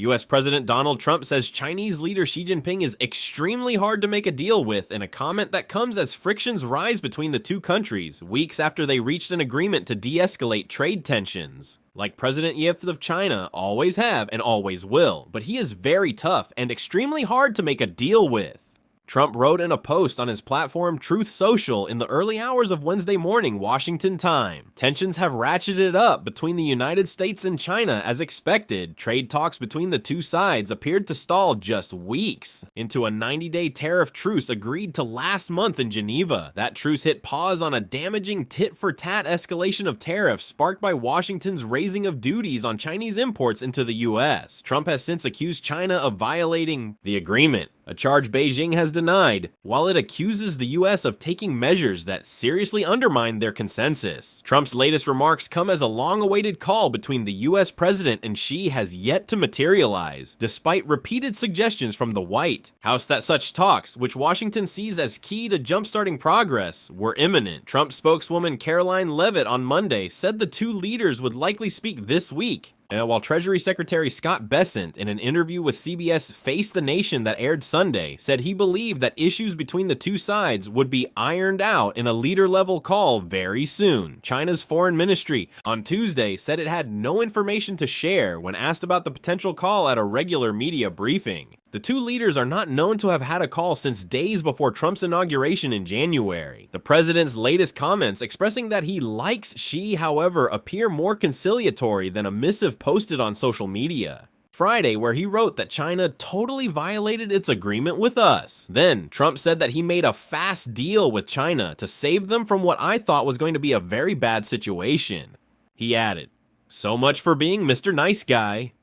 U.S. President Donald Trump says Chinese leader Xi Jinping is extremely hard to make a deal with in a comment that comes as frictions rise between the two countries, weeks after they reached an agreement to de-escalate trade tensions. Like President Xi of China always have and always will, but he is very tough and extremely hard to make a deal with. Trump wrote in a post on his platform Truth Social in the early hours of Wednesday morning Washington time. Tensions have ratcheted up between the United States and China as expected. Trade talks between the two sides appeared to stall just weeks into a 90-day tariff truce agreed to last month in Geneva. That truce hit pause on a damaging tit-for-tat escalation of tariffs sparked by Washington's raising of duties on Chinese imports into the U.S. Trump has since accused China of violating the agreement, a charge Beijing has denied, while it accuses the U.S. of taking measures that seriously undermine their consensus. Trump's latest remarks come as a long-awaited call between the U.S. president and Xi has yet to materialize, despite repeated suggestions from the White House that such talks, which Washington sees as key to jumpstarting progress, were imminent. Trump spokeswoman Caroline Leavitt on Monday said the two leaders would likely speak this week, while Treasury Secretary Scott Bessent, in an interview with CBS Face the Nation that aired Sunday, said he believed that issues between the two sides would be ironed out in a leader-level call very soon. China's foreign ministry on Tuesday said it had no information to share when asked about the potential call at a regular media briefing. The two leaders are not known to have had a call since days before Trump's inauguration in January. The president's latest comments expressing that he likes Xi, however, appear more conciliatory than a missive posted on social media Friday, where he wrote that China totally violated its agreement with us. Then, Trump said that he made a fast deal with China to save them from what I thought was going to be a very bad situation. He added, "So much for being Mr. Nice Guy."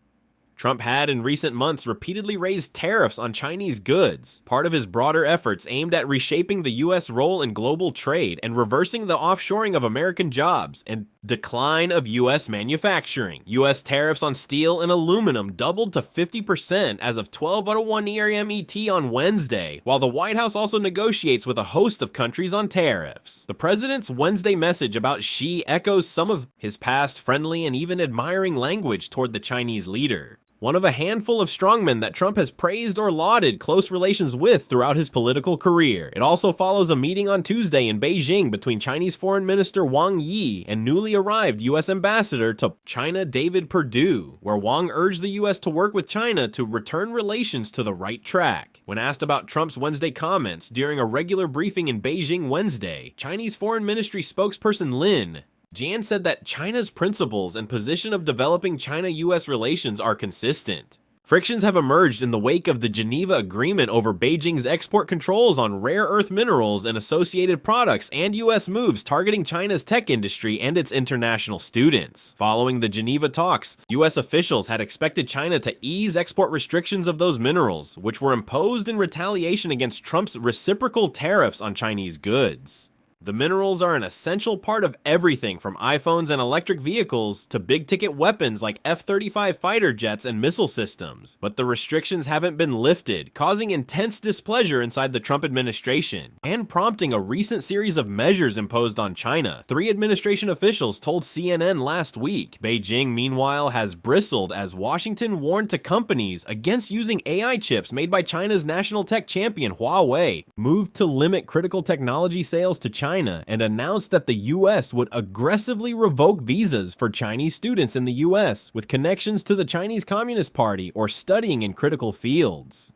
Trump had in recent months repeatedly raised tariffs on Chinese goods, part of his broader efforts aimed at reshaping the U.S. role in global trade and reversing the offshoring of American jobs and decline of U.S. manufacturing. U.S. tariffs on steel and aluminum doubled to 50% as of 12:01 EMT on Wednesday, while the White House also negotiates with a host of countries on tariffs. The president's Wednesday message about Xi echoes some of his past friendly and even admiring language toward the Chinese leader, one of a handful of strongmen that Trump has praised or lauded close relations with throughout his political career. It also follows a meeting on Tuesday in Beijing between Chinese Foreign Minister Wang Yi and newly arrived U.S. Ambassador to China David Perdue, where Wang urged the U.S. to work with China to return relations to the right track. When asked about Trump's Wednesday comments during a regular briefing in Beijing Wednesday, Chinese Foreign Ministry spokesperson Lin Jian said that China's principles and position of developing China-U.S. relations are consistent. Frictions have emerged in the wake of the Geneva Agreement over Beijing's export controls on rare earth minerals and associated products and U.S. moves targeting China's tech industry and its international students. Following the Geneva talks, U.S. officials had expected China to ease export restrictions of those minerals, which were imposed in retaliation against Trump's reciprocal tariffs on Chinese goods. The minerals are an essential part of everything from iPhones and electric vehicles to big-ticket weapons like F-35 fighter jets and missile systems. But the restrictions haven't been lifted, causing intense displeasure inside the Trump administration and prompting a recent series of measures imposed on China. 3 administration officials told CNN last week. Beijing, meanwhile, has bristled as Washington warned to companies against using AI chips made by China's national tech champion Huawei, moved to limit critical technology sales to China, and announced that the U.S. would aggressively revoke visas for Chinese students in the U.S. with connections to the Chinese Communist Party or studying in critical fields.